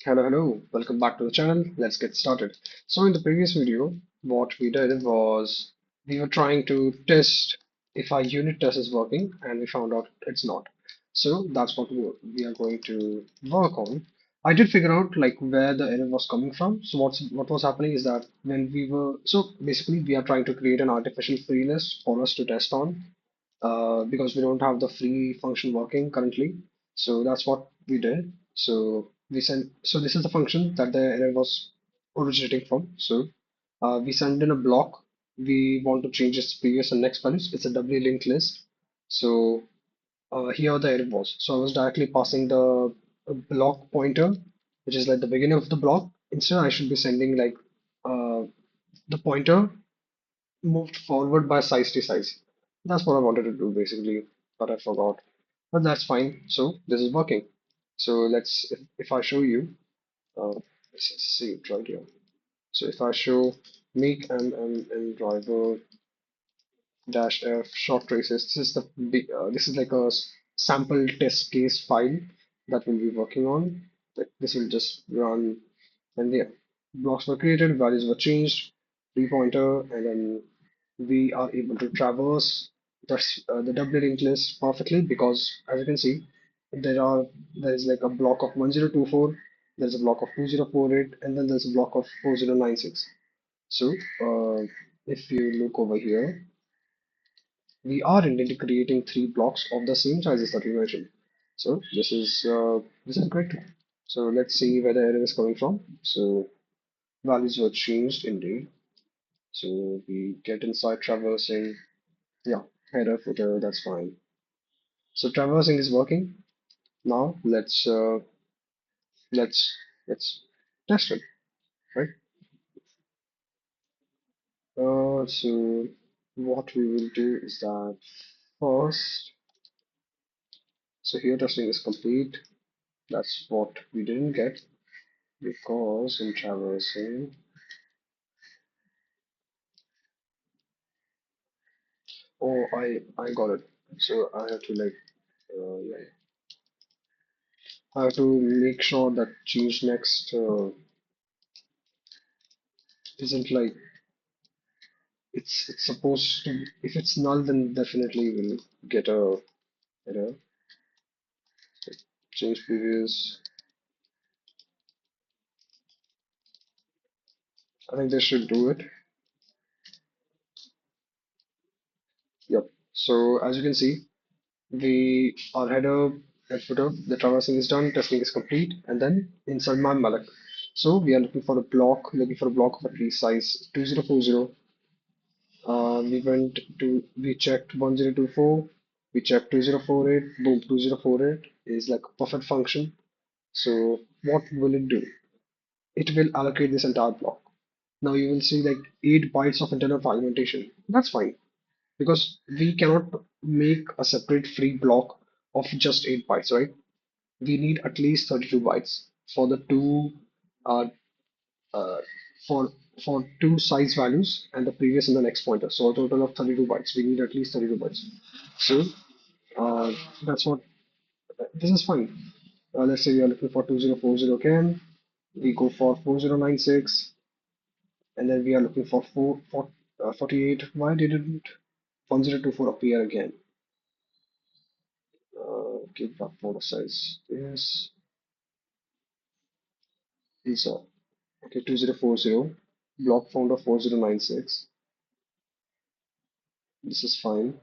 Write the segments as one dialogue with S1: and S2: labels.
S1: Hello, hello. Welcome back to the channel. Let's get started. So in the previous video, what we did was we were trying to test if our unit test is working and we found out it's not. So that's what we are going to work on. I did figure out like where the error was coming from. So what was happening is that when we were so basically we are trying to create an artificial free list for us to test on because we don't have the free function working currently. So that's what we did. So this is the function that the error was originating from. So we send in a block. We want to change its previous and next values. It's a doubly linked list. So here the error was. So I was directly passing the block pointer, which is like the beginning of the block. Instead, I should be sending like uh, the pointer moved forward by size to size. That's what I wanted to do basically, but I forgot. But that's fine. So this is working. So if I show you, let's see it right here. So if I show make and driver dash f short traces, this is like a sample test case file that we'll be working on. Like this will just run, and yeah, blocks were created, values were changed, three pointer, and then we are able to traverse the doubly linked list perfectly because as you can see, there is like a block of 1024, there's a block of 2048, and then there's a block of 4096. So if you look over here, we are indeed creating three blocks of the same sizes that we mentioned. So this is great. So let's see where the error is coming from. So values were changed indeed. So we get inside traversing. Yeah, header, footer, that's fine. So traversing is working. Now let's test it, right? So what we will do is that first, so here testing is complete. That's what we didn't get because in traversing, oh, I got it. So I have to like, yeah, I have to make sure that change next isn't like it's supposed to. If it's null, then definitely we'll get a error. Change previous. I think this should do it. Yep. So as you can see, our header and footer, the traversing is done, testing is complete, and then insert my malloc. So we are looking for a block of at least size 2040. We checked 1024, we checked 2048, boom, 2048 is like a perfect function. So what will it do? It will allocate this entire block. Now you will see like 8 bytes of internal fragmentation. That's fine because we cannot make a separate free block of just 8 bytes, right? We need at least 32 bytes for the two uh, uh, for two size values and the previous and the next pointer. So a total of 32 bytes. We need at least 32 bytes. So uh, that's what this is fine. Let's say we are looking for 2040 again. We go for 4096 and then we are looking for 48. Why didn't 1024 appear again? Give that photo size. Yes, insert. Okay, 2040. Block founder 4096. This is fine.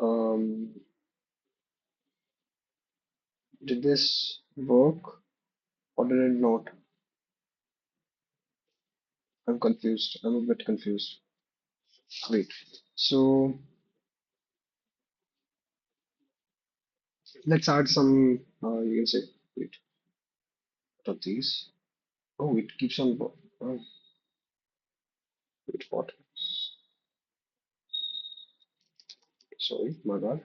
S1: Um, did this work or did it not? I'm confused. I'm a bit confused. Wait. So let's add some. You can say. Wait. What are these? Oh, it keeps on. Oh, wait. What? Sorry, my bad.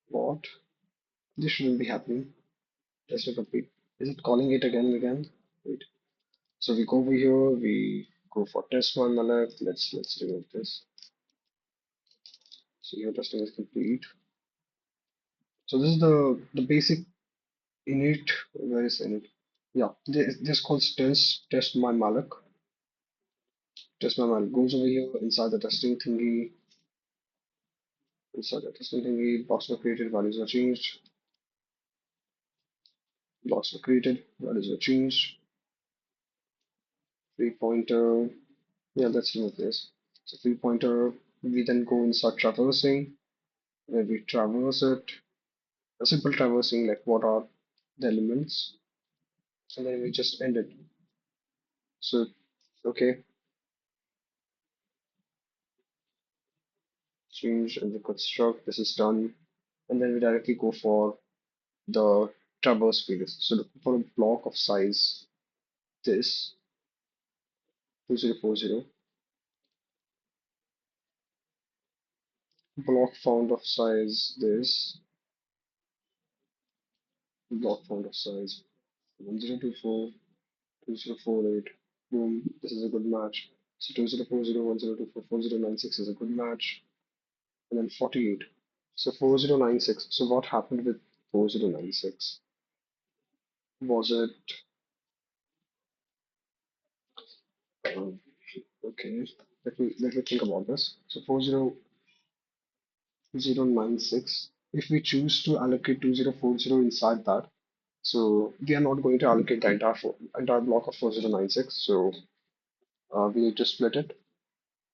S1: What? This shouldn't be happening. Test to complete. Is it calling it again and again? Wait. So we go over here. We go for test one on the left. Let's remove this. So your testing is complete. So this is the basic init. Where is init? Yeah, this called test my malloc. Test my malloc goes over here inside the testing thingy. Inside the testing thingy, blocks were created, values were changed. Blocks were created, values were changed. Free pointer. Yeah, let's remove this. So free pointer. We then go and start traversing. Where we traverse it. A simple traversing, like what are the elements, and then we just end it. So okay, change and the construct. This is done, and then we directly go for the traverse field. So look for a block of size this 2040, block found of size this, block found of size 1024, 2048. Boom, this is a good match. So 2040, 1024, 4096 is a good match, and then 48. So 4096. So what happened with 4096? Was it um, okay? Let me think about this. So 4096. If we choose to allocate 2040 inside that, so we are not going to allocate the entire block of 4096. So we need to split it.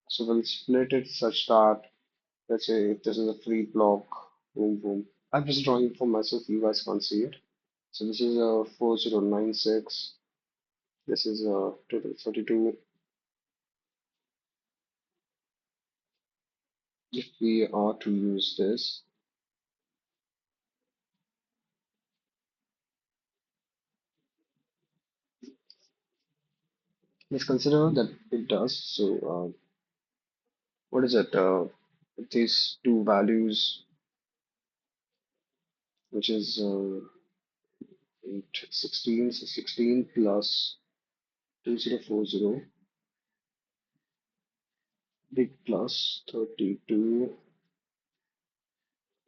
S1: So we'll split it such that, let's say if this is a free block, boom boom. I'm just drawing for myself. You guys can't see it. So this is a 4096. This is a total 32. If we are to use this, let's consider that it does. So, what is it? These two values, which is 8, 16, so 16 plus 2040, big plus 32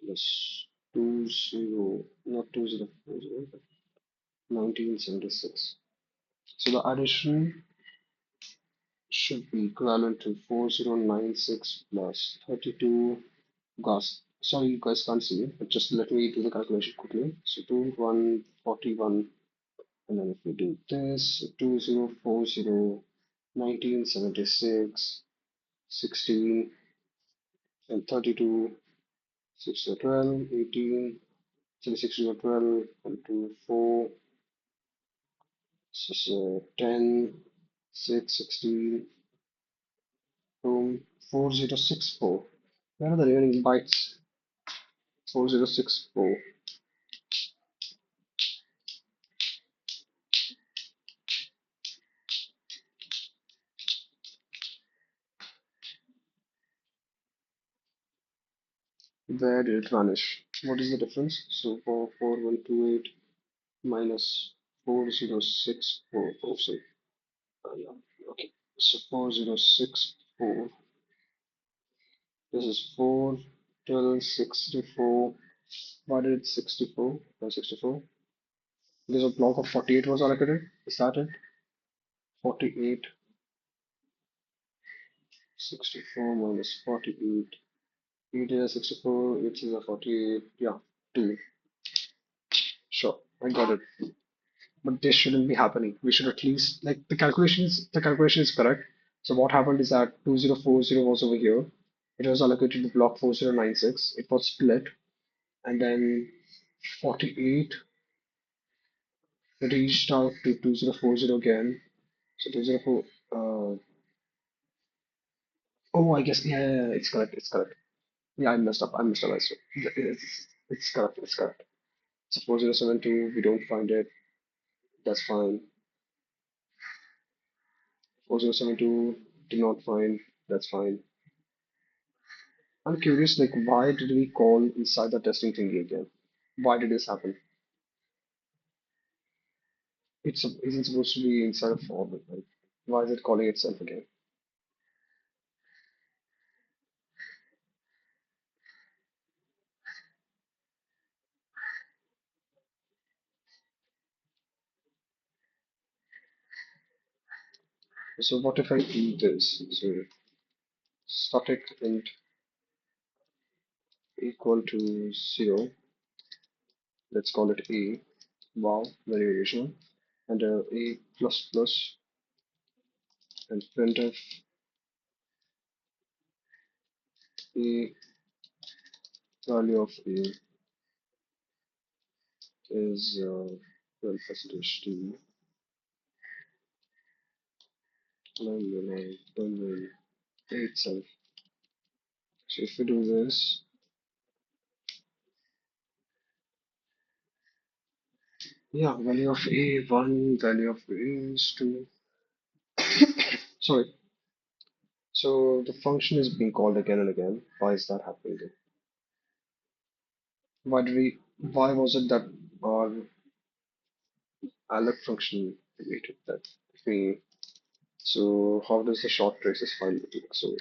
S1: plus 20, not 2040, but 1976. So the addition should be equivalent to 4096 plus 32. Gas. Sorry, you guys can't see it, but just let me do the calculation quickly. So 2141, and then if we do this, 2040, 1976, 16, and 32, 6 to 12, 18, 36 to 12, and 2, 4, so 10, 6, 16, boom, 4064. Where are the remaining bytes? 4064. Where did it vanish? What is the difference? So 4128 minus 4064. Oh, sorry. Yeah. Okay. So 4064. This is 4 till 64. Why did it 64? Why 64? Because a block of 48 was allocated. Is that it? 48, 64 minus 48. 8 is a 64, 8 is a 48. Yeah, 2. Sure, I got it. But this shouldn't be happening. We should at least like the calculation is correct. So what happened is that 2040 was over here. It was allocated to block 4096. It was split, and then 48 reached out to 2040 again. So 204. Oh, I guess yeah, it's correct. It's correct. Yeah, I messed up. I messed up. It's correct. It's correct. So 4072. We don't find it. That's fine. 4072 did not find. That's fine. I'm curious, like, why did we call inside the testing thingy again? Why did this happen? It's isn't supposed to be inside of for right? Why is it calling itself again? So what if I do this? So static int equal to 0. Let's call it a. Wow, very original. And a plus plus and printf a value of a is well percentage t 9 itself. So if we do this, yeah, value of a 1, value of a is 2. Sorry. So the function is being called again and again. Why is that happening? Why was it that our alloc function created that? We, so how does the short traces file look? So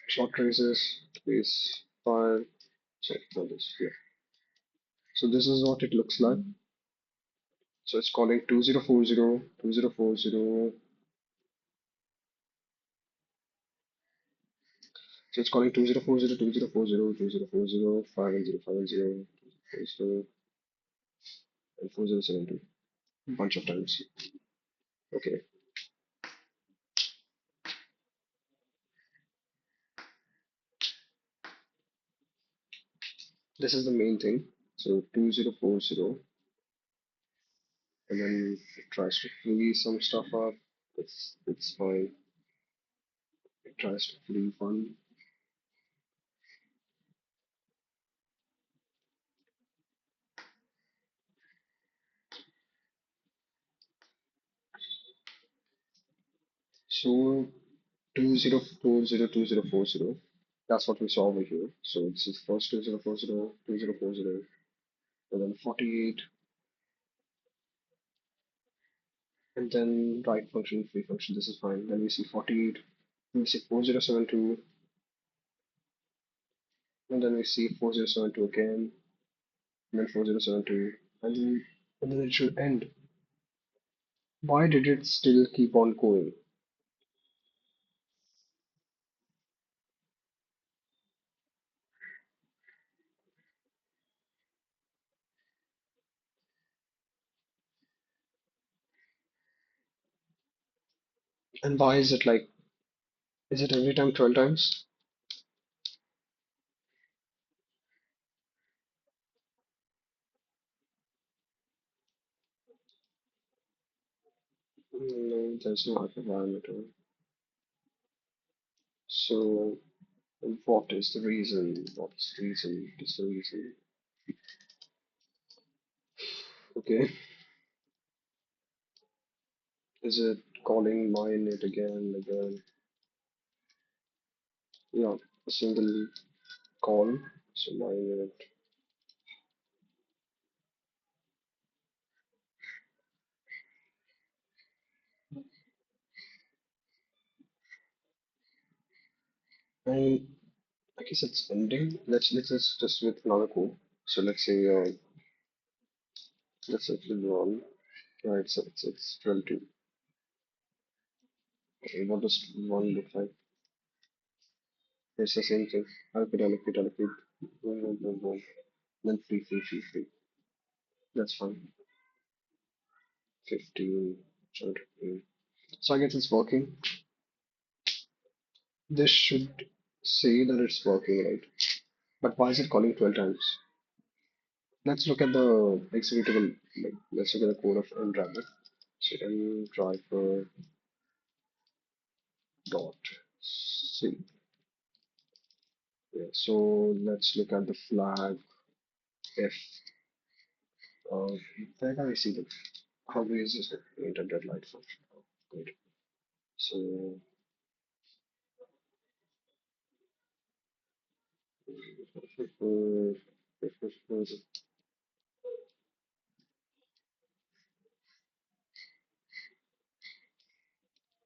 S1: short traces space file. So for this here. So this is what it looks like. So it's calling 2040. So it's calling 2040, 51050, and 4072 a bunch of times. Okay, this is the main thing. So 2040, and then it tries to free some stuff up. It's fine. It tries to free one. So 2040, that's what we saw over here. So this is first 2040, and then 48, and then right function, free function. This is fine. Then we see 48, we see 4072, and then we see 4072 again, and then 4072, and then it should end. Why did it still keep on going? And why is it like, is it every time 12 times? No, there's no hyperparameter. So what is the reason? What's the reason? What's the reason? Okay, is it calling mine it again and again? Yeah, a single call. So mine it. And I guess it's ending. Let's just with another code. So let's say it's one. Yeah, it's 22. Okay, what does one look like? It's the same thing. Allocate. Boom, boom, boom, boom. Then free. That's fine. 15. 15. So I guess it's working. This should say that it's working, right? But why is it calling 12 times? Let's look at the executable. Like, let's look at the code of mdriver. So mdriver dot c. Yeah, so let's look at the flag if where can I see the how is this enter deadline function? Oh, good. So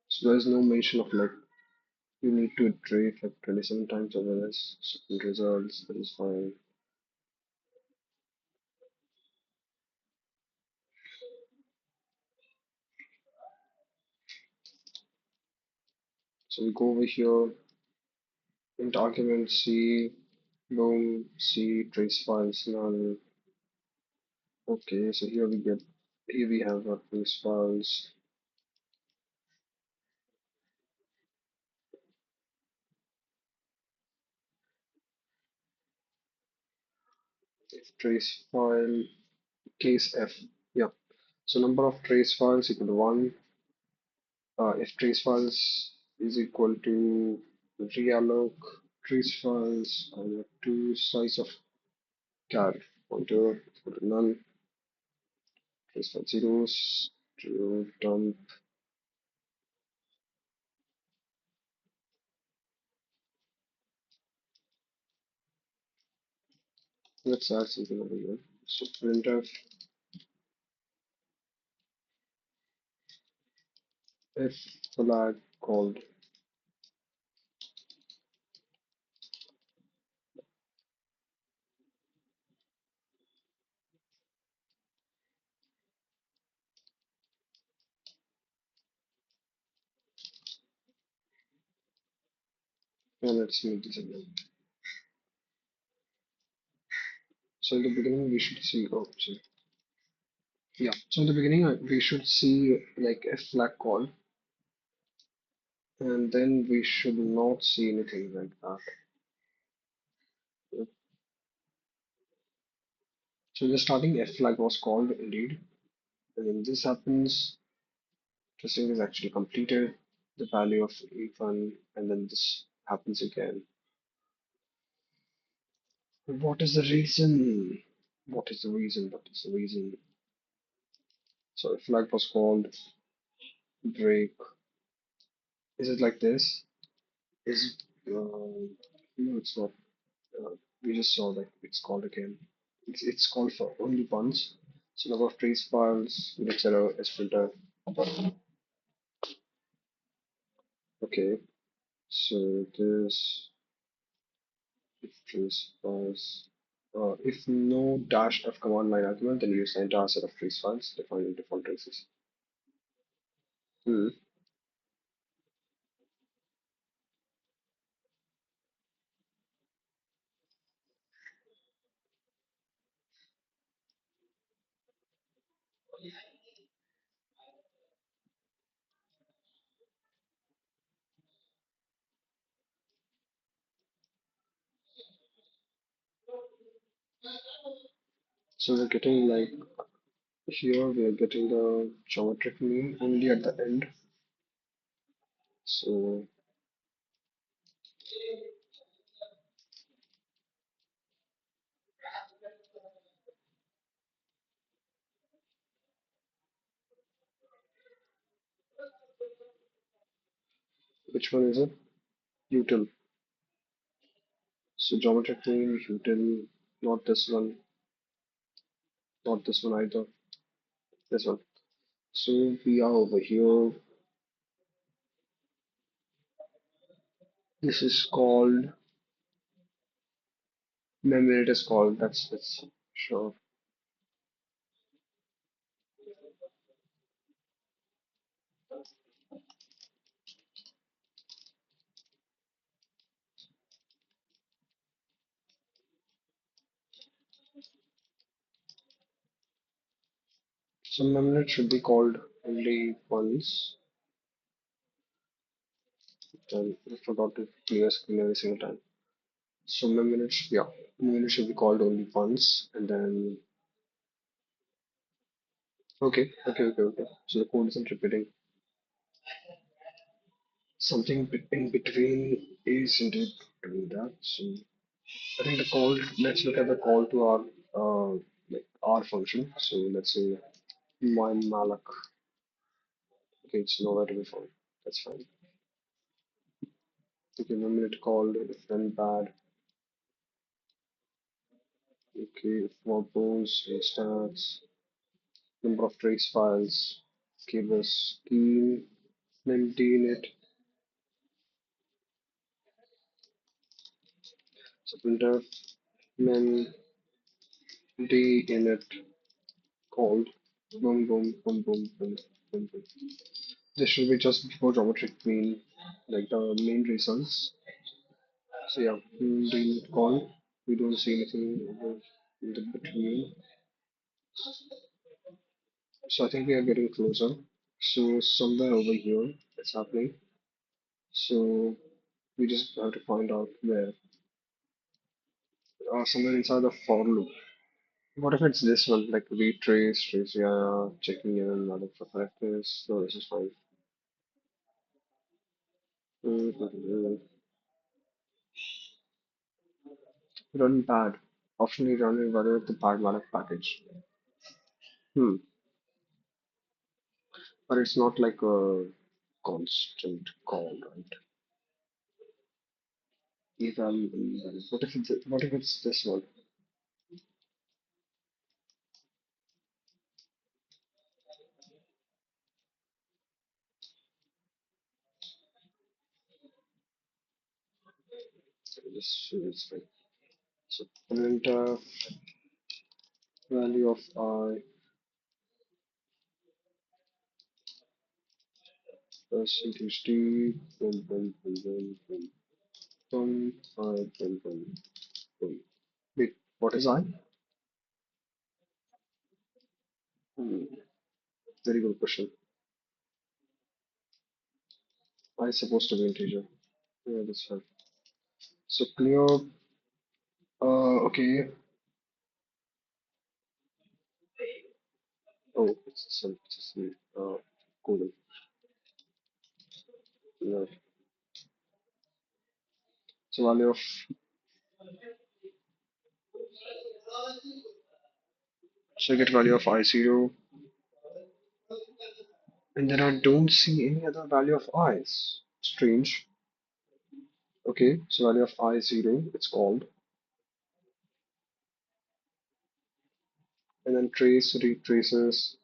S1: so there's no mention of like you need to iterate like 27 times over this. So in results, that is fine. So we go over here, int argument C, boom, C, trace files, null. Okay, so here we have our trace files. If trace file, case F, yeah. So number of trace files equal to 1. If trace files is equal to realloc trace files, I have two size of char pointer equal to none, trace file zeros to dump. Let's add something over here. So printf if flag called, and let's make this again. So in the beginning we should see, oh, sorry. Yeah. So in the beginning we should see like a flag call, and then we should not see anything like that. Yeah. So in the starting F flag was called indeed, and when this happens, testing is actually completed, the value of E1, and then this happens again. What is the reason? What is the reason? What is the reason? So if flag was called break, is it like this? Is no, it's not. We just saw that it's called again. It's called for only once. So number of trace files, etc. is filtered. Okay, so this if trace files. If no dash of command line argument, then use the entire set of trace files defined in default traces. Hmm. So we're getting like here we are getting the geometric mean only at the end. So which one is it? Util. So geometric mean, util, not this one, not this one either. This one. So we are over here. This is called memory. It is called. That's sure. So memory should be called only once. Then I forgot to clear screen every single time. So memory, yeah, memory should be called only once, and then okay. So the code isn't repeating. Something in between is indeed doing that. So I think the call. Let's look at the call to our like our function. So let's say my malloc. Okay, it's nowhere to be found. That's fine. Okay, one minute called if then bad. Okay, for bones, stats, number of trace files, give us key, maintain it. So printf men d init called boom boom boom boom boom boom boom. This should be just before geometric mean, like the main results. So yeah, doing it call. We don't see anything in the between. So I think we are getting closer. So somewhere over here it's happening. So we just have to find out where. Somewhere inside the for loop. What if it's this one, like retrace, trace, yeah, checking in, other for practice. So this is fine. Mm-hmm. Run pad. Optionally run in whether the pad malloc package. Hmm. But it's not like a constant call, right? Eval. What if it's this one? This is fine. So print value of I percentage d I boom. Wait, what is I? Hmm. Very good question. I is supposed to be integer. Yeah, that's fine. So clear. Okay. Oh, it's colon. Yeah. So value of so get value of I0, and then I don't see any other value of i's. Strange. Okay, so value of I0, it's called, and then trace retraces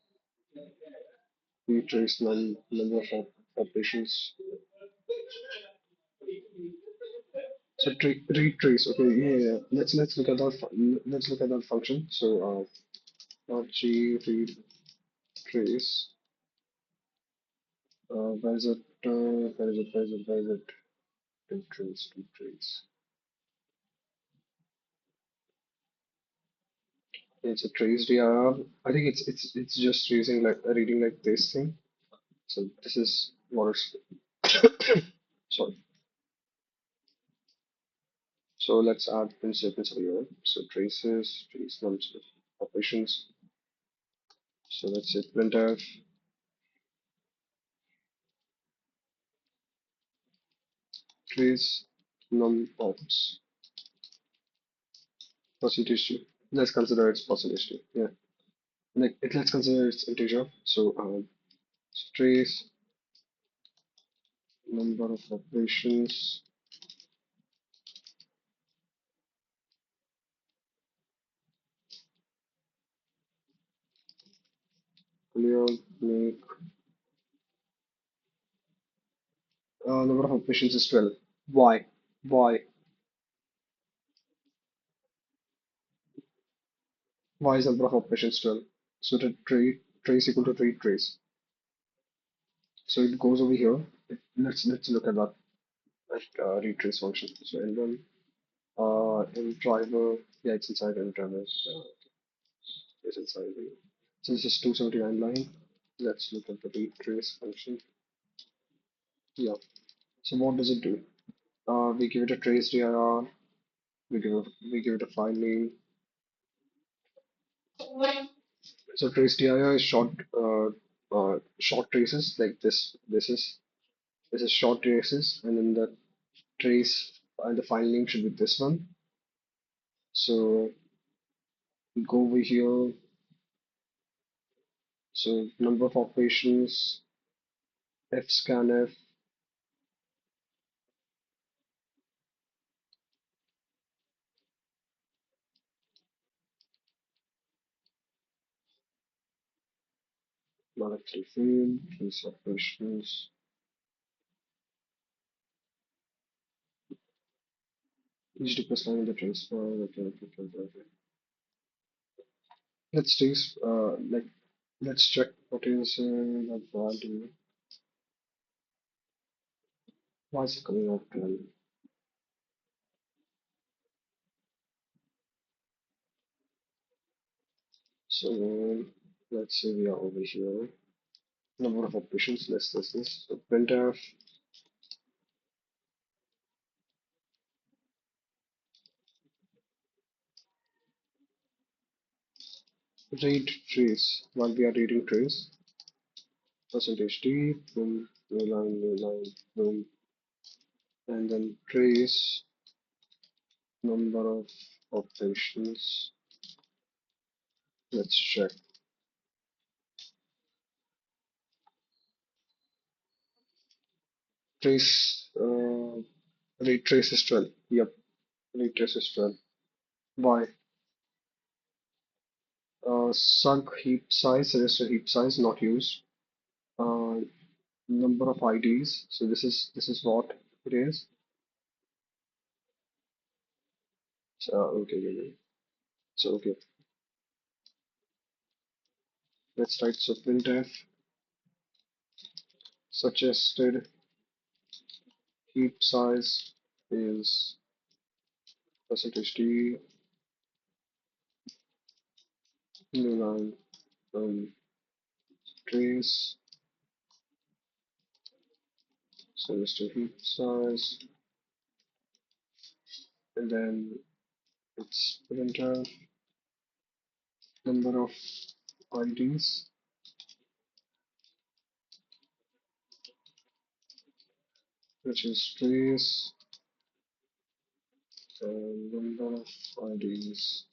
S1: retrace number of operations. So retrace. Okay, yeah, yeah. Let's look at that. Let's look at that function. So g retrace. Where is it? Where is it? Where is it? Where is it? Retrace, retrace. It's a trace dir. I think it's just using like reading like this thing. So this is what it's sorry. So let's add principles here. So traces, trace nums of operations. So let's say printf trace num ops percentage two. Let's consider it's percentage two. Yeah. Like let's consider it's integer. So trace number of operations. Clear make number of operations is 12. Why? Why? Why is number of operations 12? So the trace equal to trace. So it goes over here. Let's look at that retrace function. So L1 in driver, yeah, it's inside in driver. It's inside the. So this is 279 line. Let's look at the retrace function. Yeah. So what does it do? We give it a trace dir. We give it a file name. So trace dir is short traces like this. This is short traces, and then the trace and the file name should be this one. So we go over here. So number of operations, fscanf, molecular field, trace operations, each plus line in the transfer. Okay. Let's trace, like, let's check what is that value. Why is it coming out 12? So let's say we are over here. Number of operations, this. So printf read trace. While we are reading trace, percentage d, boom, new line, boom, and then trace number of operations. Let's check. Trace read trace is 12. Yep, read trace is 12. Why? Sug heap size, suggested heap size not used. Uh, Number of IDs. So this is what it is. So okay, okay, okay. So okay, let's write so printf suggested heap size is percentage d new line trace suggested heap size, and then it's printf number of IDs, which is trace number of IDs,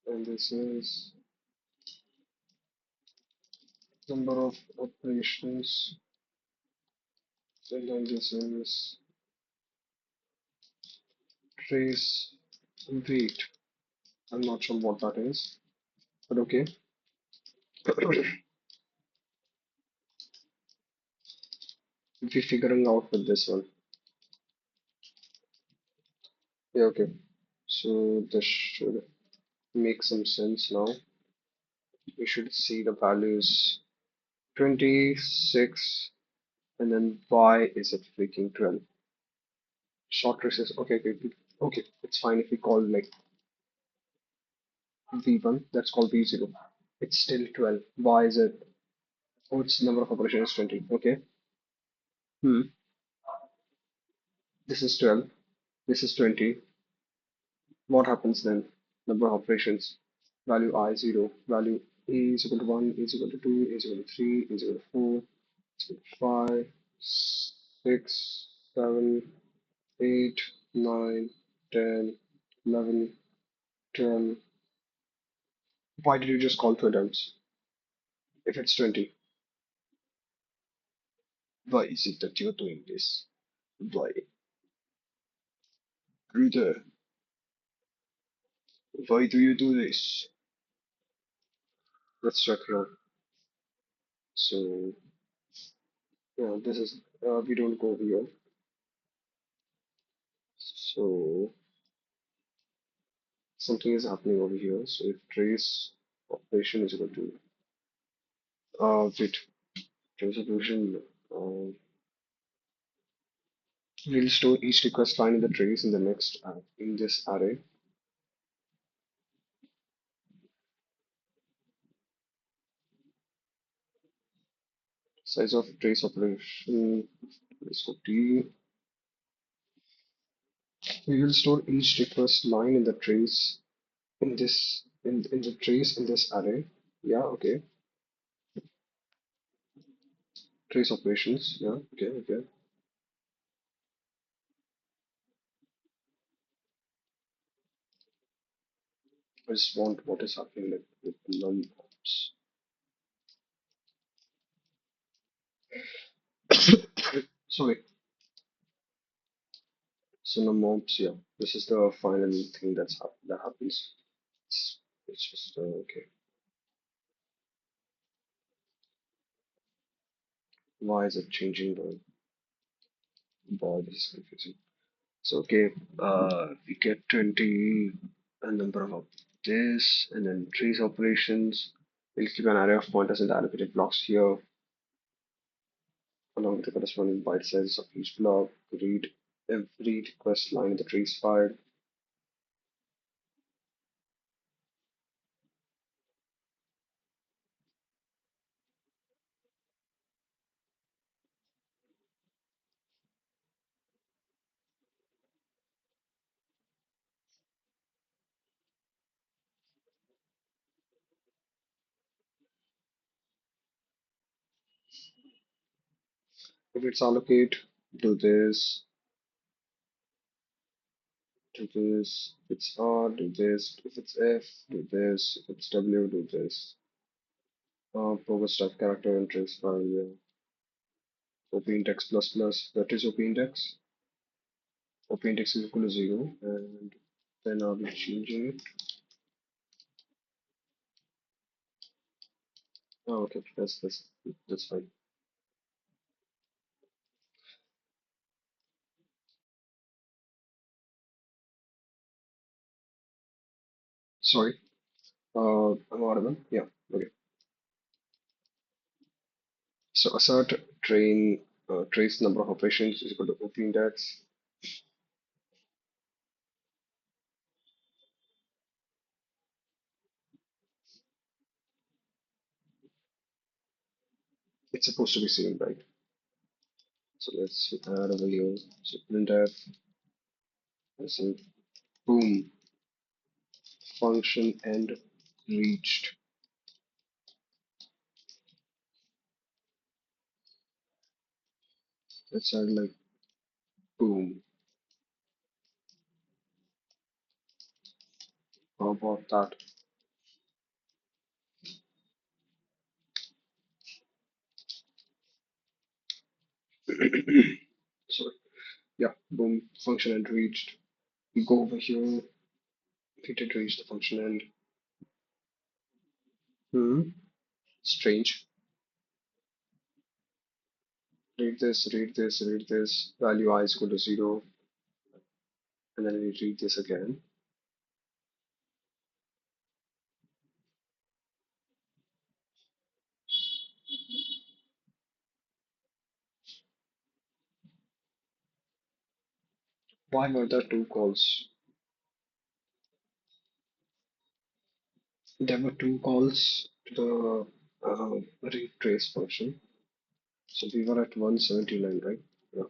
S1: and this is number of operations, and then this is trace weight. I'm not sure what that is, but okay. If we're figuring out with this one. Yeah, okay. So this should make some sense now. We should see the values 26, and then y is it freaking 12. Short traces. Okay, okay, okay. It's fine if we call like v1. That's called v0. It's still 12. Why is it? Oh, its number of operations is 20. Okay. Hmm. This is 12. This is 20. What happens then? Number of operations. Value I 0. Value a is equal to 1, a is equal to 2, a is equal to 3, a is equal to 4, a is equal to 5, 6, 7, 8, 9, 10, 11, 12. Why did you just call two attempts if it's 20? Why is it that you're doing this? Why? Rita, why do you do this? Let's check now. So, yeah, this is, we don't go here. So, something is happening over here. So, if trace operation is equal to, wait, trace operation, uh, we'll store each request line in the trace in the next, in this array. Size of trace operation is 50. We will store each request line in the trace in the trace in this array. Yeah, okay. Trace operations. Yeah, okay, okay. I just want what is happening like with num ops. Sorry. So num ops. Yeah, this is the final thing that happens. It's just okay. Why is it changing the bar? This is confusing. So okay, we get 20 a number of this, and then trace operations. We'll keep an array of pointers in the allocated blocks here. along with the corresponding byte sizes of each block. Read every request line in the trees file. If it's allocate, do this, do this. If it's R, do this. If it's F, do this. If it's W, do this. Progress type character entries file, yeah. OP index plus plus, that is OP index. OP index is equal to 0, and then I'll be changing it. Oh, okay, that's fine. Sorry, I'm audible. Yeah, okay. So assert trace number of operations is equal to OP index. It's supposed to be same, right? So let's add a value. So printf, let's say boom, function end reached. Let's add like boom. How about that? Sorry. Yeah, boom, function end reached. We go over here. We did reach the function end. Hmm. Strange. Read this, read this, read this. Value I is equal to 0. And then we read this again. Why were there two calls? There were two calls to the read trace function. So we were at 179, right? Yeah.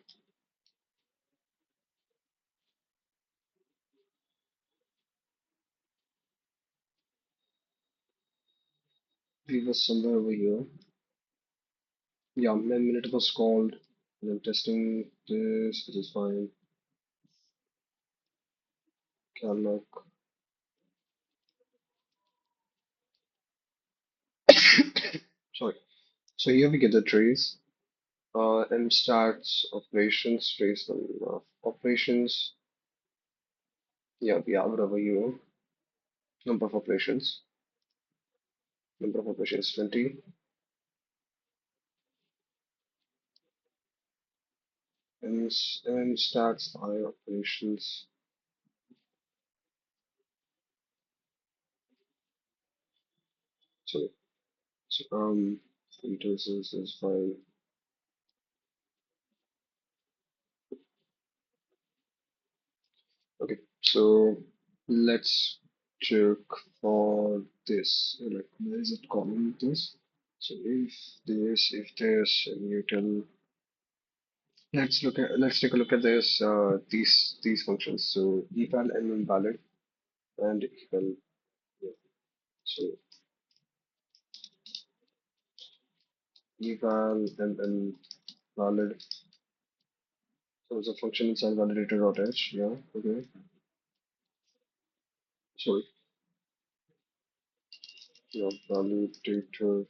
S1: We were somewhere over here. Yeah, a minute was called. And I'm testing this. This is fine. Calloc. Sorry. So here we get the trace. M starts operations, trace number of operations. Yeah, we have it over here. Number of operations. Number of operations 20. M starts I operations. Sorry. So, this is fine. Okay, so let's check for this. Like, where is it calling this? So if this, and you tell, let's take a look at this. These functions. So eval and invalid and eval. Yeah. So eval and valid. So it's a function inside validator.h. Yeah. Okay. Sorry. Yeah. Validator.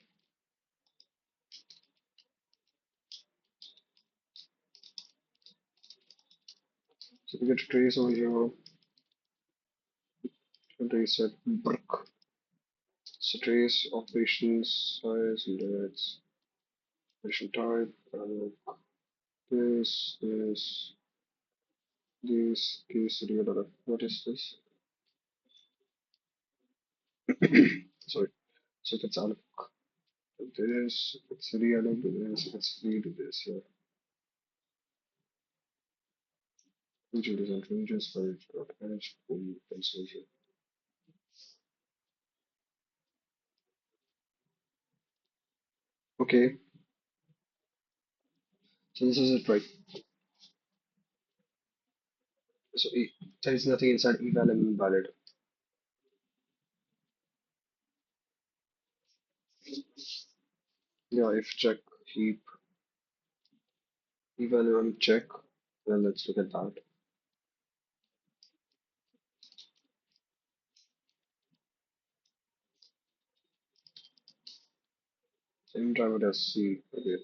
S1: So we get a trace over here. And trace at brick. So trace operations size index operation type and this case real. What is this? Sorry. So that's alloc. This, it's real to this, it's free to this, yeah. Regions and regions for it, not managed full consumption. Okay, so this is it, right? So there is nothing inside eval and invalid. Yeah, if check heap eval and check, then let's look at that. Same driver as C. Okay,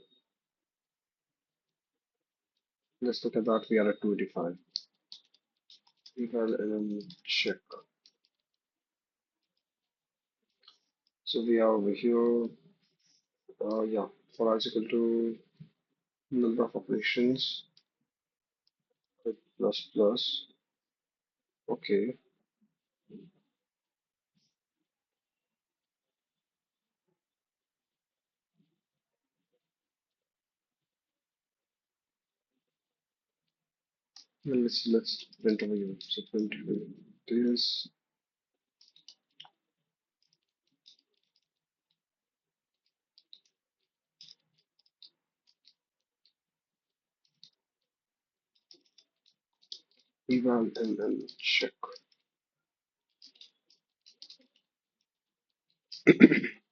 S1: let's look at that. We are at 285. Eval and then check. So we are over here. Yeah, for I is equal to number of operations plus plus. Okay, then let's print over here. So print this eval and then check.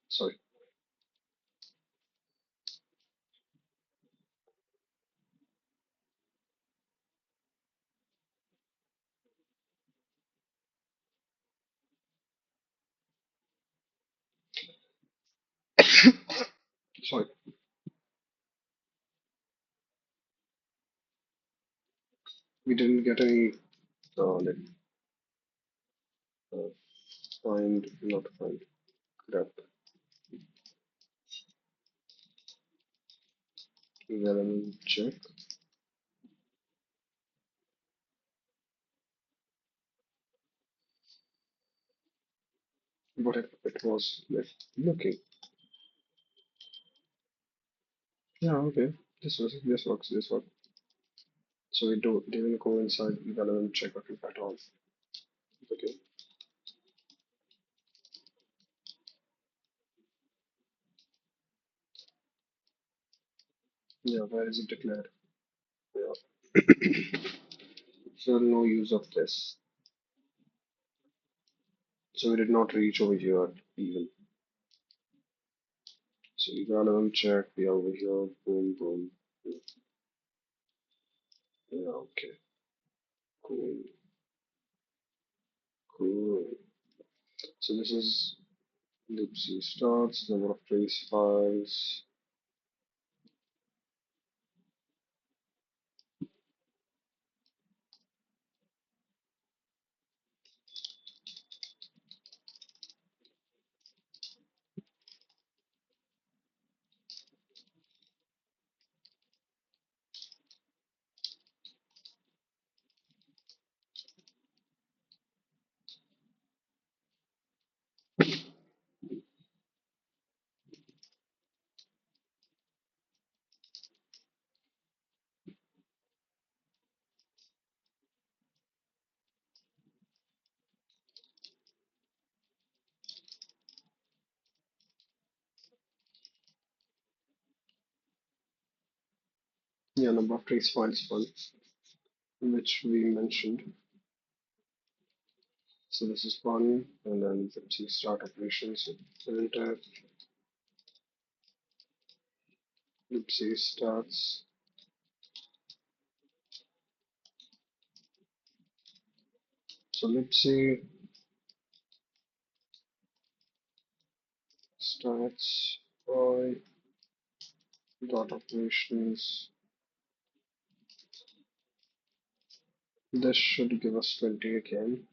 S1: Sorry. Sorry, we didn't get any like uh, find, not find, grep, eval check, but it was like looking. Yeah, okay, this works, this works. So we do didn't go inside eval check at all. Okay, yeah, where is it declared? Yeah, so no use of this. So we did not reach over here even. So eval check, we are over here, boom, boom. Yeah, okay, cool, cool. So this is libc starts, number of trace files. Yeah, number of trace files one, which we mentioned. So this is one, and then libc start operations, printf libc starts. So libc starts by dot operations. This should give us 20 again.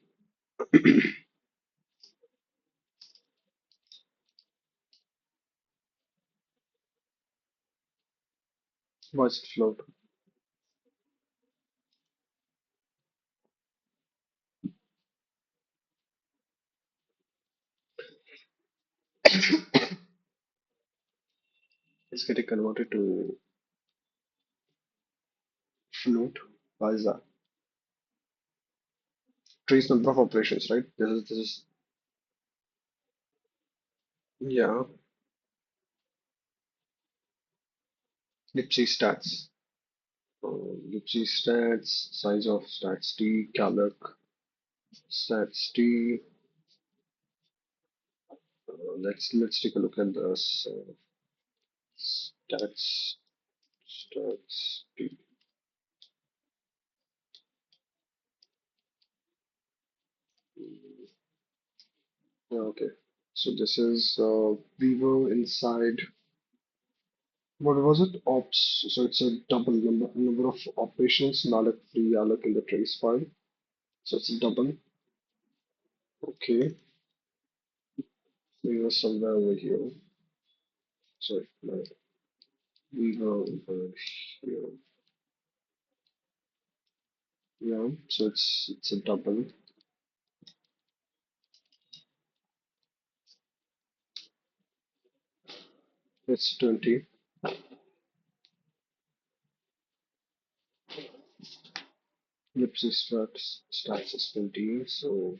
S1: Why is it float? is getting converted to float. Why is that? Trace number of operations, right? This is yeah. Lipsy stats. Lipsy stats, size of stats t, calc stats t. Let's take a look at this stats t. Yeah, okay. So this is we were inside. What was it? Ops. So it's a double number of operations, malloc free alloc in the trace file. So it's a double. Okay. We were somewhere over here. Sorry, no, we were over here. Yeah. So it's a double. It's 20. Ellipsis stats is 20. So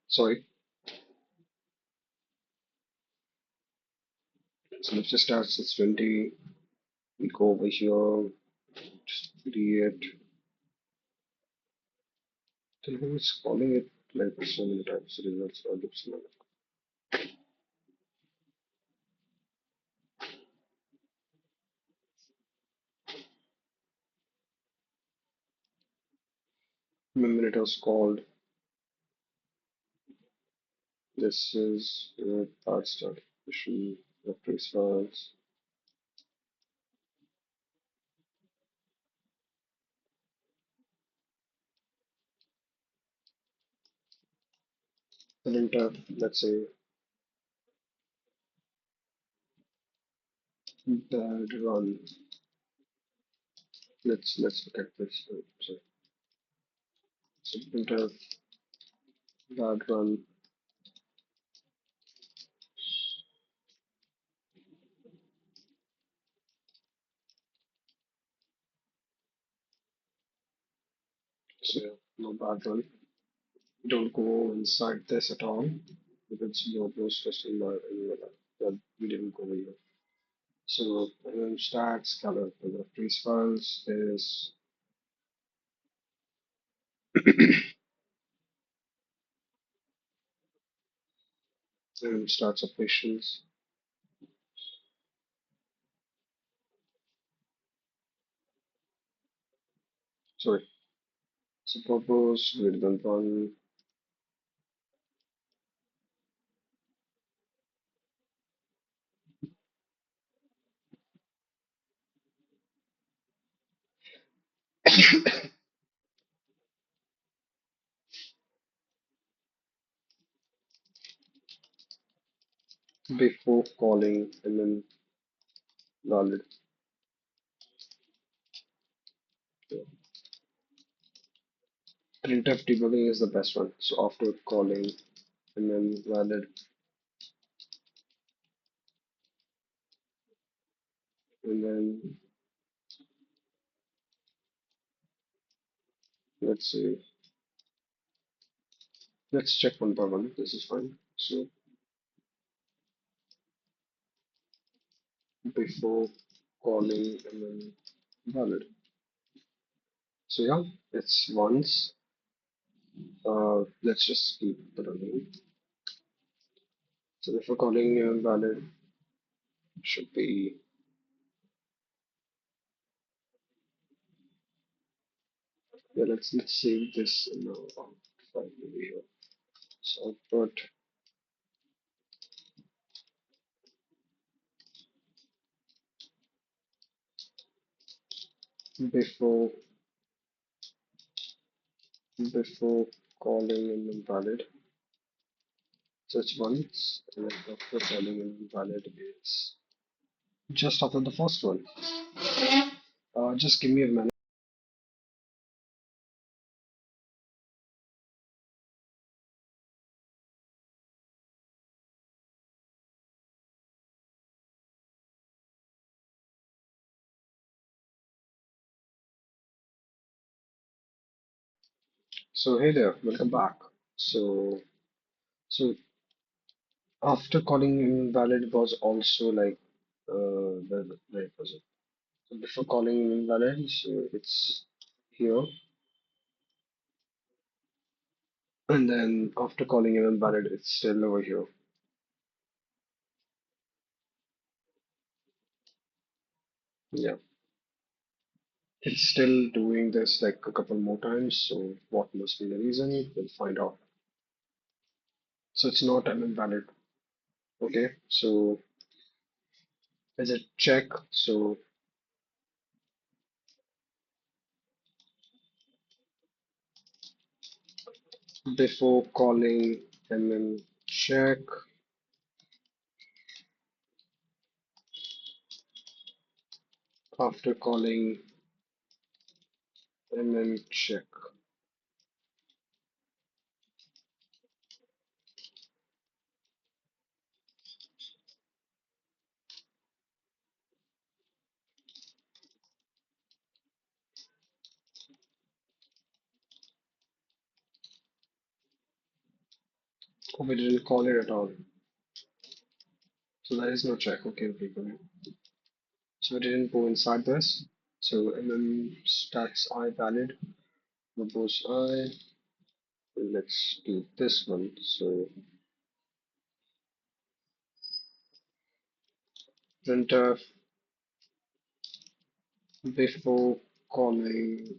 S1: sorry. So ellipsis stats is 20. We go over here. Just create. Who is calling it like so many times? Results or ellipsis. Remember it was called. This is part start issue of trace files. And enter, let's say, bad run. Let's look at this. So enter bad run. So yeah, no bad run. Don't go inside this at all. If it's no just in your life. But we didn't go here. So stats, color, the trace files is starts operations. Sorry. So purpose greater than one. Before calling and then valid. Printf debugging is the best one. So after calling and then valid, and then let's see, let's check one by one. This is fine. So before calling and then valid. So yeah, it's once. Let's just keep the running. So before calling valid should be yeah. Let's save this in our file over here. So output before before calling and then valid. So it's once, and then after calling and valid is just after the first one. Just give me a minute. So hey there, welcome back. So so after calling invalid was also like where was it? So before calling invalid, so it's here, and then after calling invalid, it's still over here. Yeah, it's still doing this like a couple more times. So what must be the reason? We'll find out. So it's not an invalid. Okay, so is it check? So before calling and then check, after calling and then check. Oh, we didn't call it at all. So there is no check. Okay, okay, good. So we didn't go inside this. So and then stats I valid, verbose I. Let's do this one. So printf before calling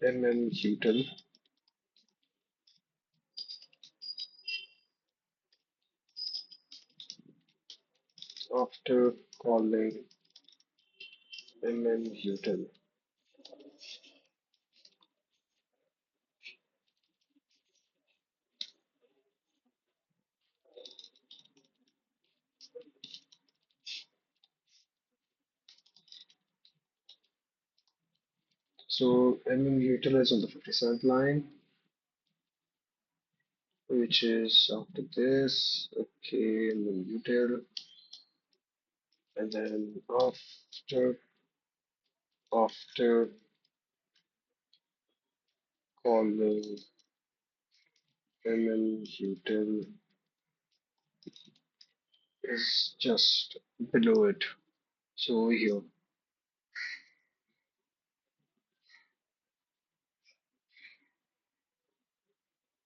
S1: util after calling util. So util is on the 57th line, which is after this. Okay, util, and then after calling util is just below it. So over here,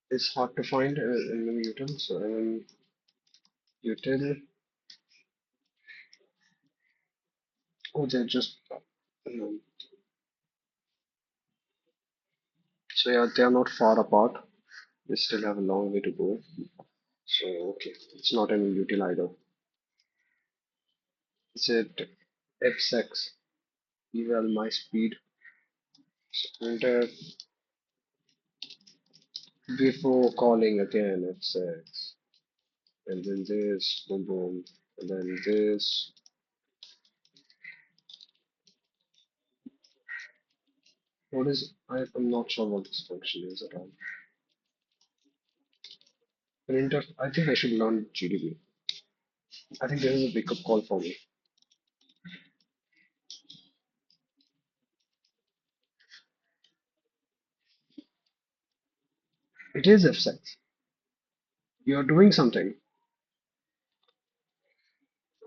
S1: it's hard to find util. So util, oh, they're just no. So yeah, they are not far apart. They still have a long way to go. So okay, it's not an util either. Is it f6 eval my speed enter before calling again f6 and then this boom boom and then this. What is I'm not sure what this function is at all. Printf, I think I should learn GDB. I think this is a wake up call for me. It is f6. You're doing something.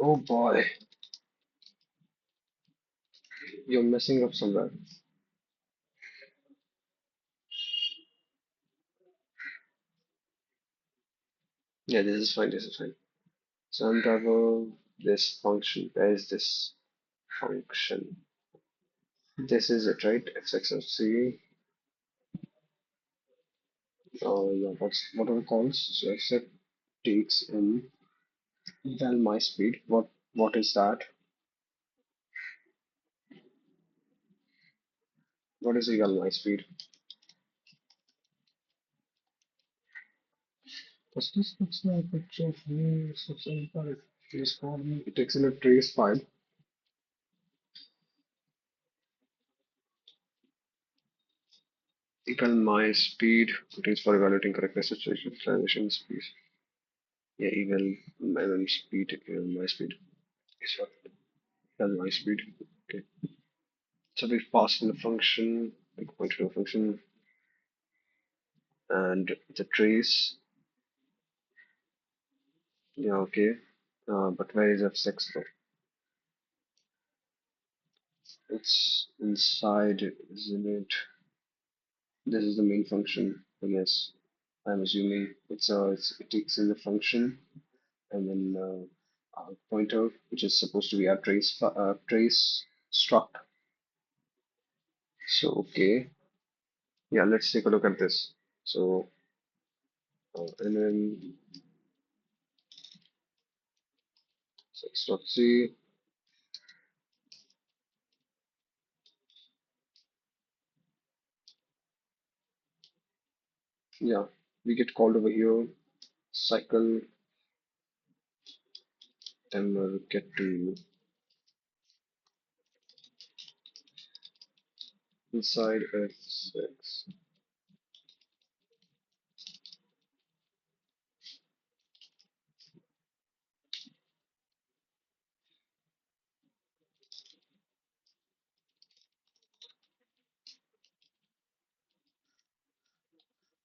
S1: Oh boy, you're messing up somewhere. Yeah, this is fine, this is fine. So unravel this function. Where is this function? This is it, right? F6FC. Yeah, what are the calls? So except takes in eval my speed. What is that? What is eval my speed? Does this looks like a picture of me? Please call me. It takes in a trace file. Eval my speed. It is for evaluating correctness of transition speed. Yeah, eval speed. Eval my speed. Is what eval my speed. Okay. So we've passed in the function. like point to a function, and it's a trace. Yeah, okay. But where is f6 though? It's inside, isn't it? This is the main function, I guess. I'm assuming it's in the function, and then a pointer, which is supposed to be a trace struct. So okay, yeah, let's take a look at this. So and then sex.c, yeah, we get called over here. Cycle, then we'll get to inside f6.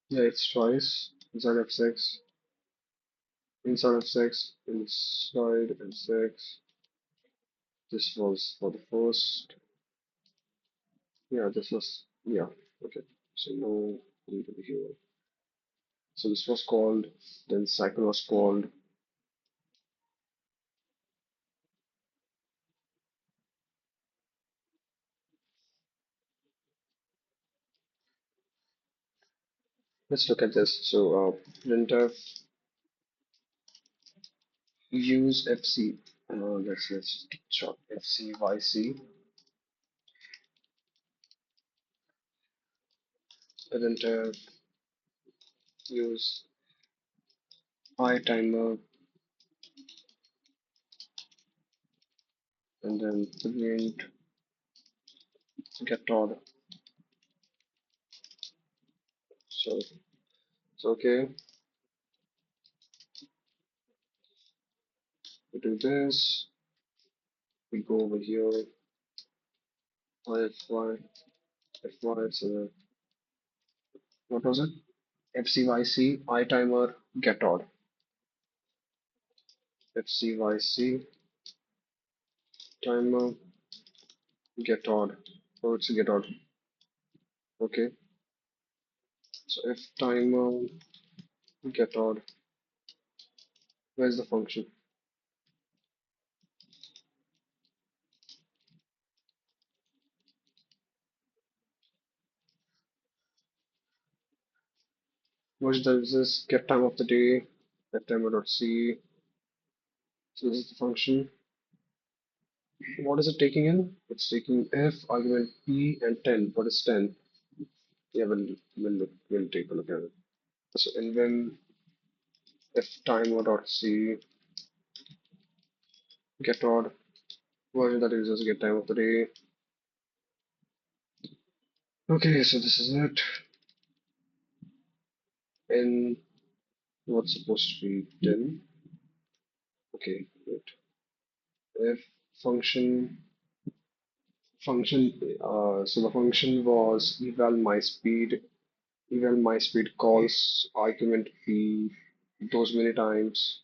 S1: Yeah, it's twice inside f6, inside f6, inside f6. This was for the first. Yeah, this was, yeah, okay. So no need over here. So this was called, then cycle was called. Let's look at this. So printf use fc. Let's chop fcyc. Printf use I timer, and then print get odd. So it's okay. We do this. We go over here. Fy, fy. So what was it? fcyc I timer get odd. fcyc timer get odd. Oh, it's a get odd. Okay. So if timer get odd, where's the function? What does this get time of the day? Get timer.c. So this is the function. What is it taking in? It's taking f argument p and 10. What is 10? Yeah, we'll take a look at it. So and then if timer.c get odd version that uses get time of the day. Okay, so this is it. And what's supposed to be 10? Okay, wait. If function so the function was eval my speed calls argument p those many times.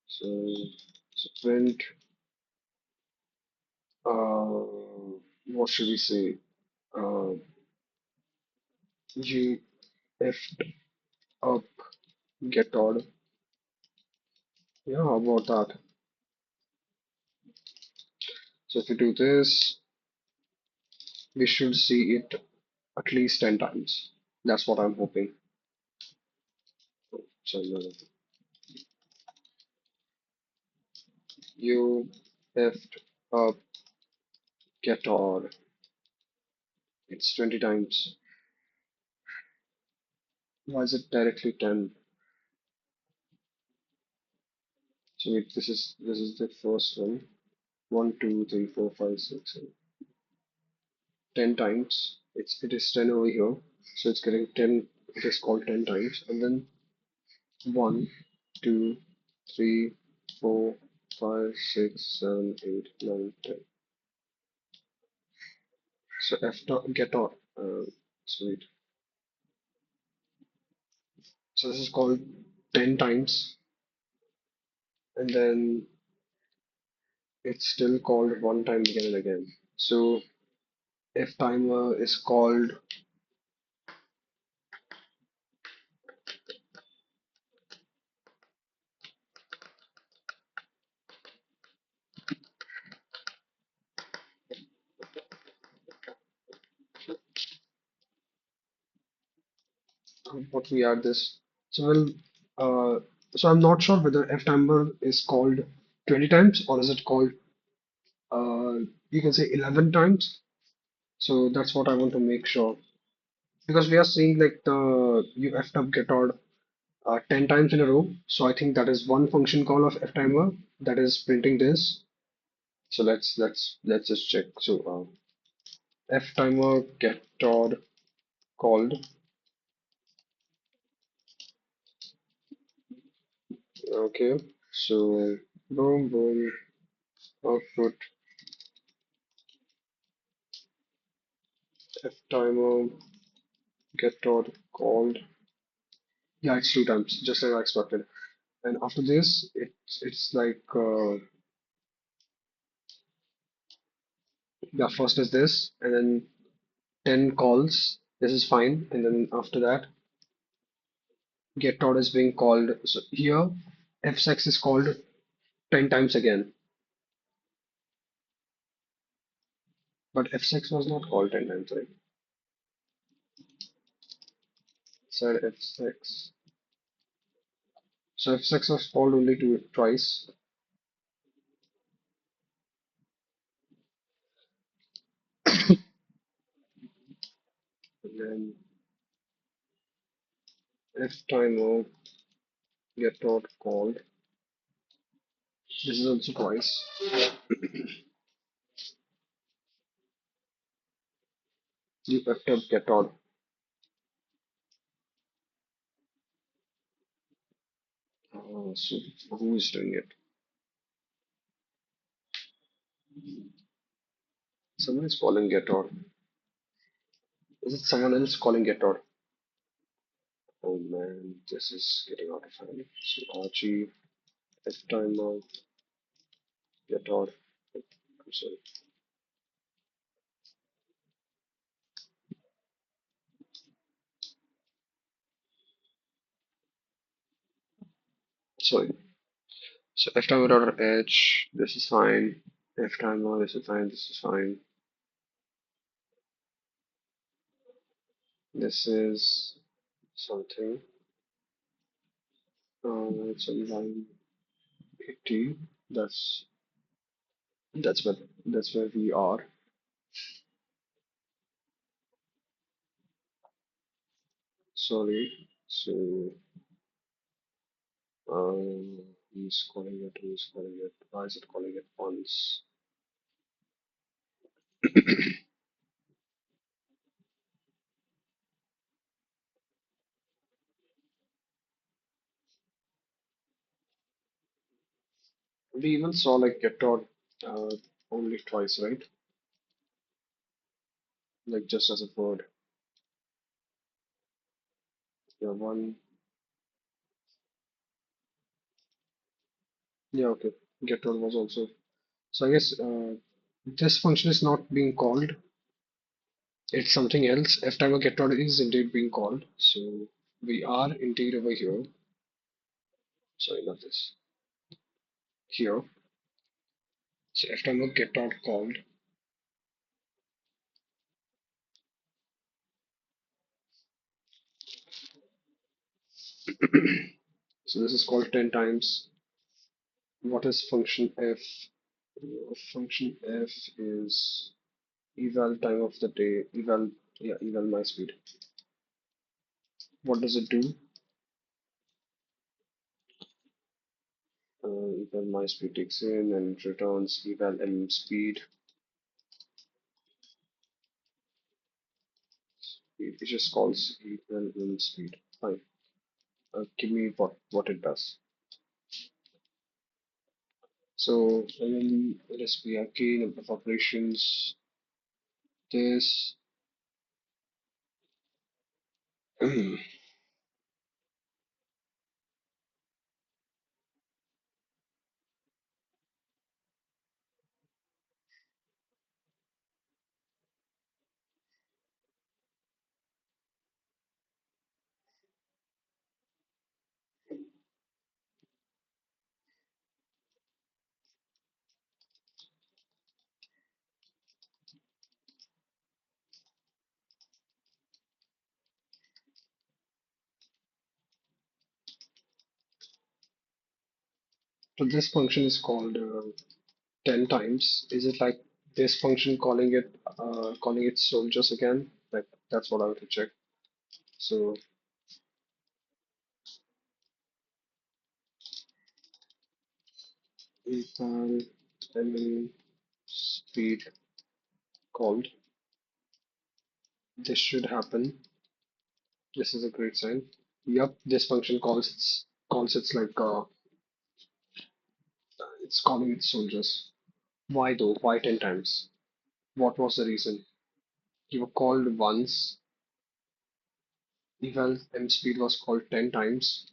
S1: So, so print what should we say? Uh, G F up get odd. Yeah, how about that? So if we do this, we should see it at least 10 times. That's what I'm hoping. So U F up get odd. It's 20 times. Why is it directly 10? So wait, this is the first one. 1, 2, 3, 4, 5, 6, 7. 10 times. It is 10 over here. So it's getting 10. It is called 10 times. And then 1, 2, 3, 4, 5, 6, 7, 8, 9, 10. So f dot get dot. Sweet. So this is called 10 times, and then it's still called one time again and again. So if timer is called, what we add this. So we'll, so I'm not sure whether f timer is called 20 times or is it called, uh, you can say 11 times. So that's what I want to make sure. Because we are seeing like you effed up get odd 10 times in a row. So I think that is one function call of f timer that is printing this. So let's just check. So f timer get odd called. Okay. So boom boom output f timer get odd called. Yeah, it's two times, just as I expected. And after this, it's like yeah, first is this, and then 10 calls. This is fine. And then after that, get out is being called. So here, f6 is called 10 times again. But f6 was not called 10 times, right? Said f6. So f6 was called only twice. And then f timer get out called. This is also twice. You effed up get out. So who is doing it? Someone is calling get out. Is it someone else calling get out? Oh man, this is getting out of hand. So RG, F timer, get out. I'm sorry. Sorry. So F timer dot H, this is fine. F timer, this is fine, this is fine. This is something. It's on line 80. That's that's where that's where we are. Sorry. So he's calling it, he's calling it. Why is it calling it once? We even saw like get out only twice, right? Like just as a word. Yeah, one. Yeah, okay. Get out was also. So I guess this function is not being called. It's something else. F timer get out is indeed being called. So we are indeed over here. Sorry, not this. Here. So F timer get out called. So this is called 10 times. What is function F? Function F is eval time of the day. Eval my speed. What does it do? Eval my speed takes in and returns eval m speed. It just calls eval m speed. Fine. Give me what it does. So finally, it is PRK number of operations. this. So this function is called 10 times. Is it like this function calling it soldiers again? Like that's what I want to check. So eval mn speed called. This should happen. This is a great sign. Yup, this function calls its like it's calling its soldiers. Why though? Why 10 times? What was the reason? You were called once. Eval m speed was called 10 times.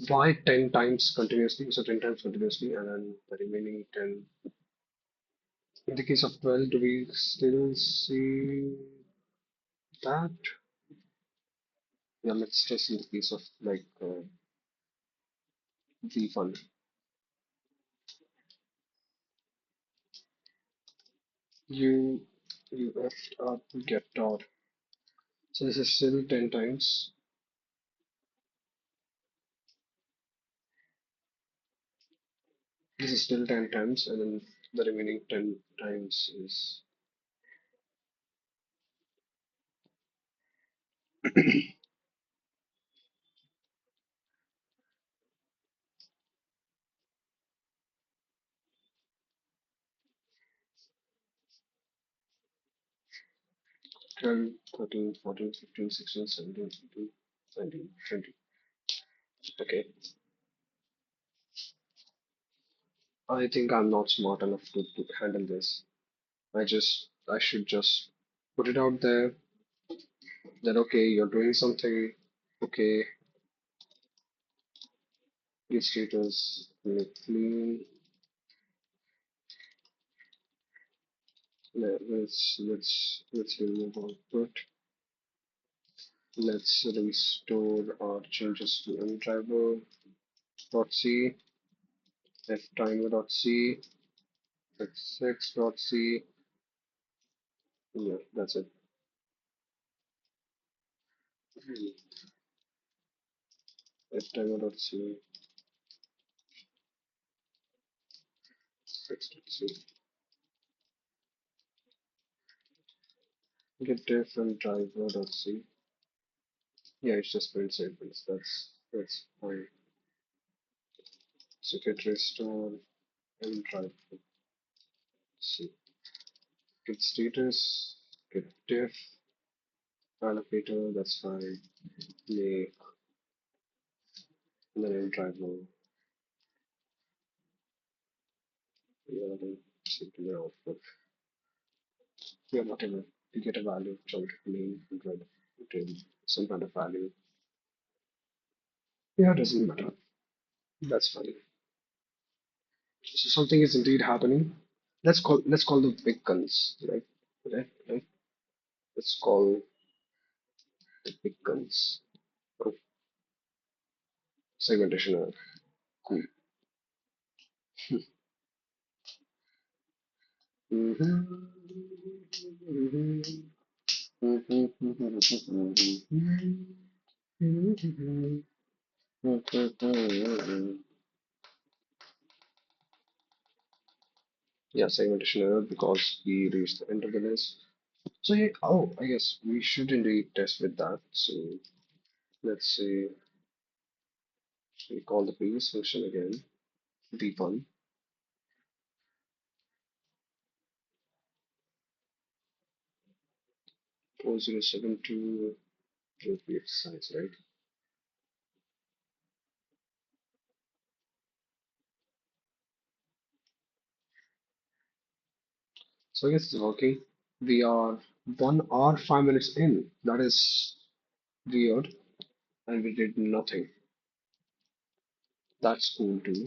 S1: Why 10 times continuously? So 10 times continuously, and then the remaining 10. In the case of 12, do we still see that? Yeah, let's just in the case of like V1. You you effed up get dot. So this is still 10 times. This is still 10 times, and then the remaining 10 times is 12, 13, 14, 15, 16, 17, 18, 19, 20. Okay. I think I'm not smart enough to handle this. I should just put it out there that okay, you're doing something. Okay, your status, make clean. Let's remove output. Let's restore our changes to mdriver.c, ftimer.c, x6.c. Yeah, that's it. ftimer.c, x6.c. Get diff and driver.c. Yeah, it's just print statements. That's fine. So get restore and driver. C. Get status, get diff, allocator, that's fine. Make, and then in driver, yeah, then simply output. Yeah, whatever. You get a value, chunk, name, 100, return some kind of value. Yeah, it doesn't matter. That's fine. So something is indeed happening. Let's call the big guns, right? Let's call the big guns. Oh, segmentation error. Cool. Yeah, segmentation error because we reached the end of the list. So yeah, oh, I guess we should indeed test with that. So let's say we call the previous function again, v1, 4072 will be exercise, right? So I guess it's working. We are 1 hour 5 minutes in. That is weird, and we did nothing. That's cool too.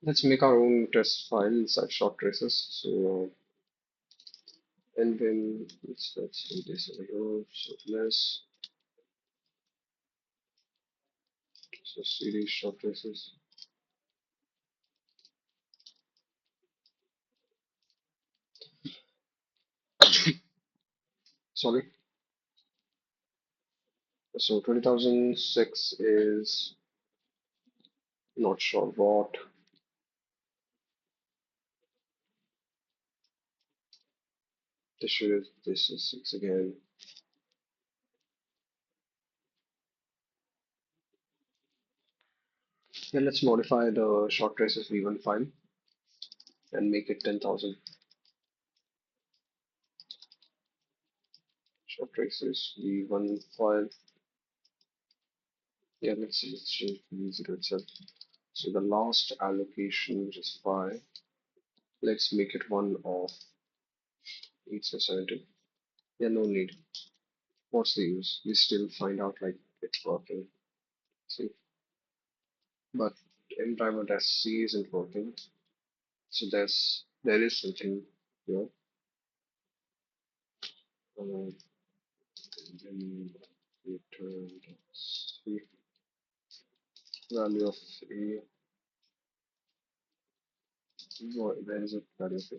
S1: Let's make our own test file inside short traces. So and then let's do this over here. So less so cd short traces. Sorry. So 20,006 is not sure what. This is 6 again. Yeah, let's modify the short traces v1 file and make it 10,000. Short traces v1 file. Yeah, let's see, let's change v0 itself. So the last allocation, which is 5, let's make it one of 870. Yeah, no need. What's the use? We still find out like it's working. See, but mdriver-c isn't working. So there is something here. Uh, then return c value of a. Where is it? Value of a.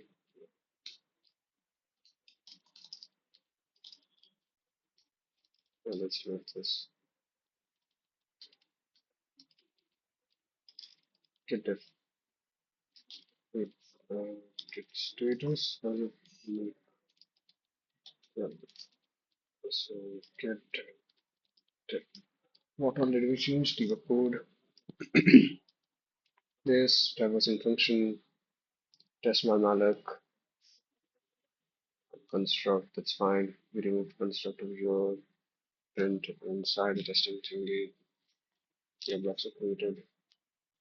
S1: Yeah, let's write this. Get def. Wait, get status. Value of yeah. So get def. What all did we change? Debug code. This traversing function. Test my malloc. Construct. That's fine. We remove construct over here. Print inside the testing thingy. Yeah, blocks are created.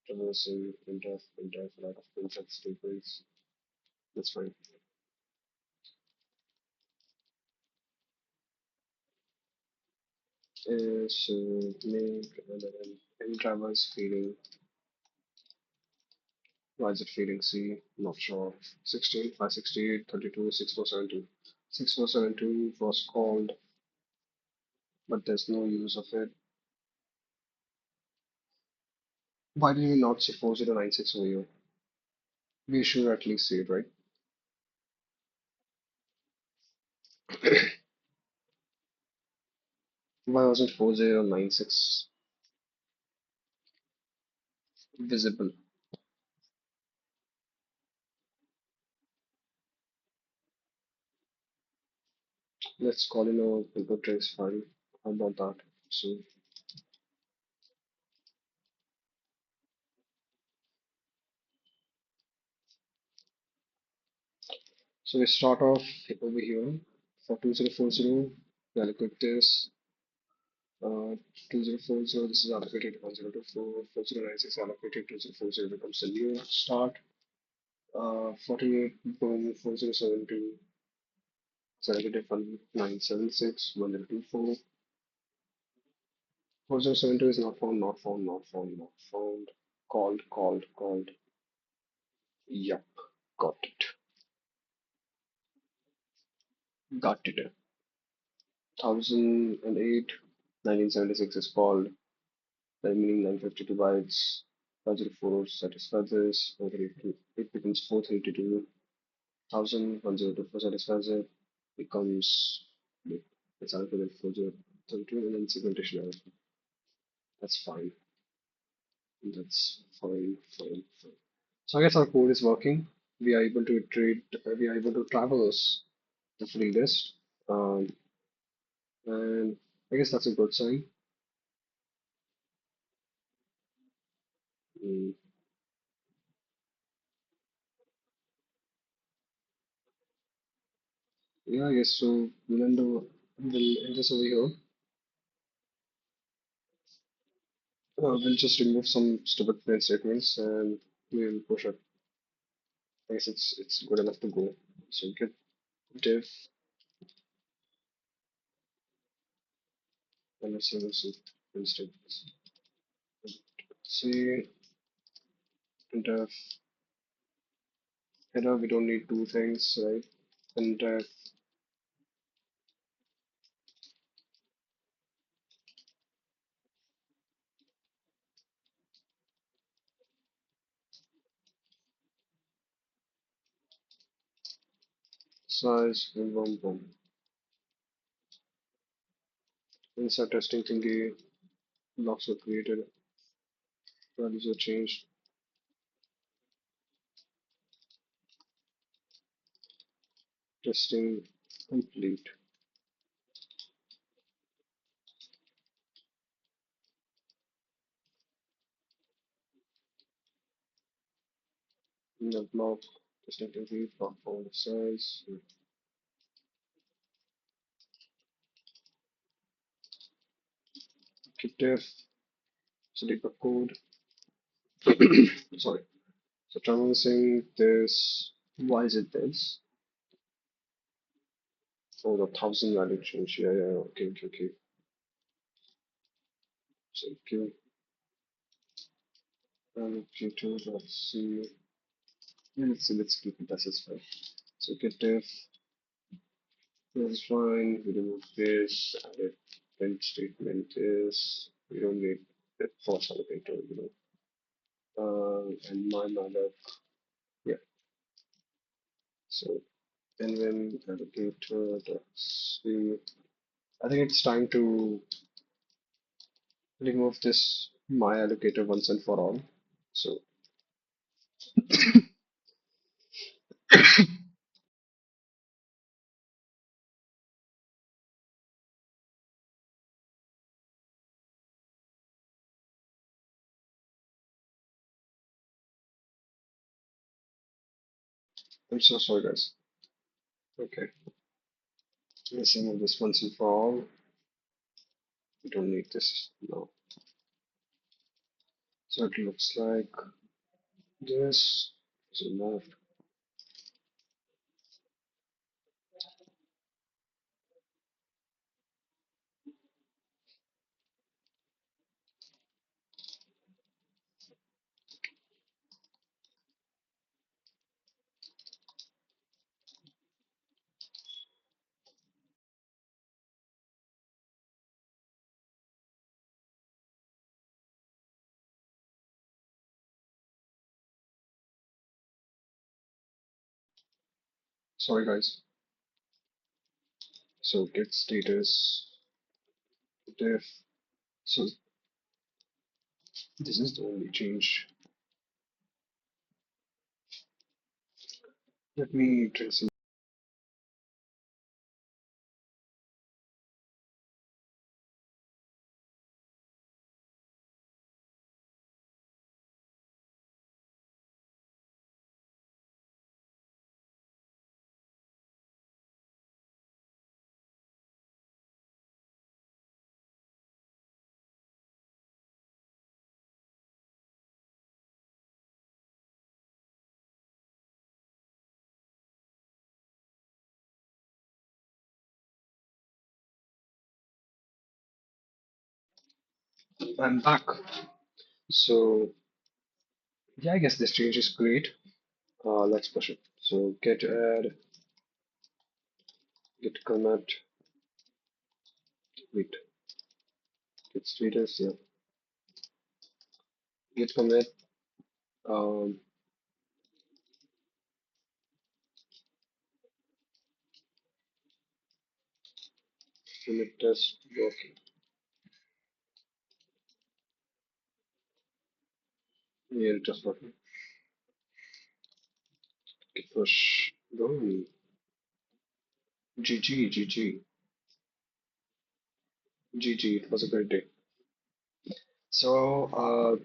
S1: Traversing printf, a lot of printf statements. That's fine. So make and then m drivers feeding. Why is it feeding C? Not sure. 16, 568, 32, 6472. 6472 was called, but there's no use of it. Why did we not say 4096 over here? We should at least say it, right? Why wasn't 4096 visible? Let's call in a paper trace file. How about that? So we start off over here for 2040. We allocate this. 2040, this is allocated 1024. 4096 allocated 2040 becomes a new start. 48 boom 4072 is allocated 1976 1024. 4072 is not found, not found, not found, not found. Called. Yup, got it. Got it. 1008, 1976 is called. The remaining 952 bytes. 504 satisfies this. 432, it becomes 432. 1024 satisfies it. Becomes it's allocated 4032 and then segmentation error. That's fine. That's fine. So I guess our code is working. We are able to iterate. We are able to traverse the free list, um, and I guess that's a good sign. Mm. Yeah, yes, so we'll end this over here. We'll just remove some stupid print statements and we'll push it. I guess it's good enough to go. So get div and let's see this print statements. See div header, we don't need two things, right? And div size, boom, boom, boom. Insert testing thingy, blocks were created, values were changed, testing complete. The block, testing complete, block forward size, keep diff, so debug code. Sorry. So traversing this, why is it this? Oh, the thousand value change. Yeah, yeah, okay, okay, okay. So give allocator, let's see. Yeah, let's keep it as is fine. So get diff, this is fine. We remove this, added print statement is, we don't need the force allocator, and my malloc, yeah. So and then allocator, let's see. I think it's time to remove this my allocator once and for all. So I'm so sorry, guys. Okay, let's remove this once and for all. We don't need this now. So it looks like this is removed. Sorry, guys. So get status diff. So this is the only change. Let me drink some. I'm back. So yeah, I guess this change is great. Let's push it. So get add, get commit, wait, get status, yeah, get commit, um, unit test working. Yeah, it just working. Git push, go. GG, GG, GG. It was a great day. So,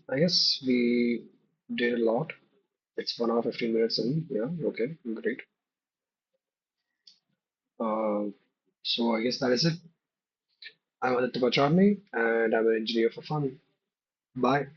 S1: I guess we did a lot. It's 1 hour 15 minutes in. Yeah, okay, great. Uh, so I guess that is it. I'm Aditya Bachani, and I'm an engineer for fun. Bye.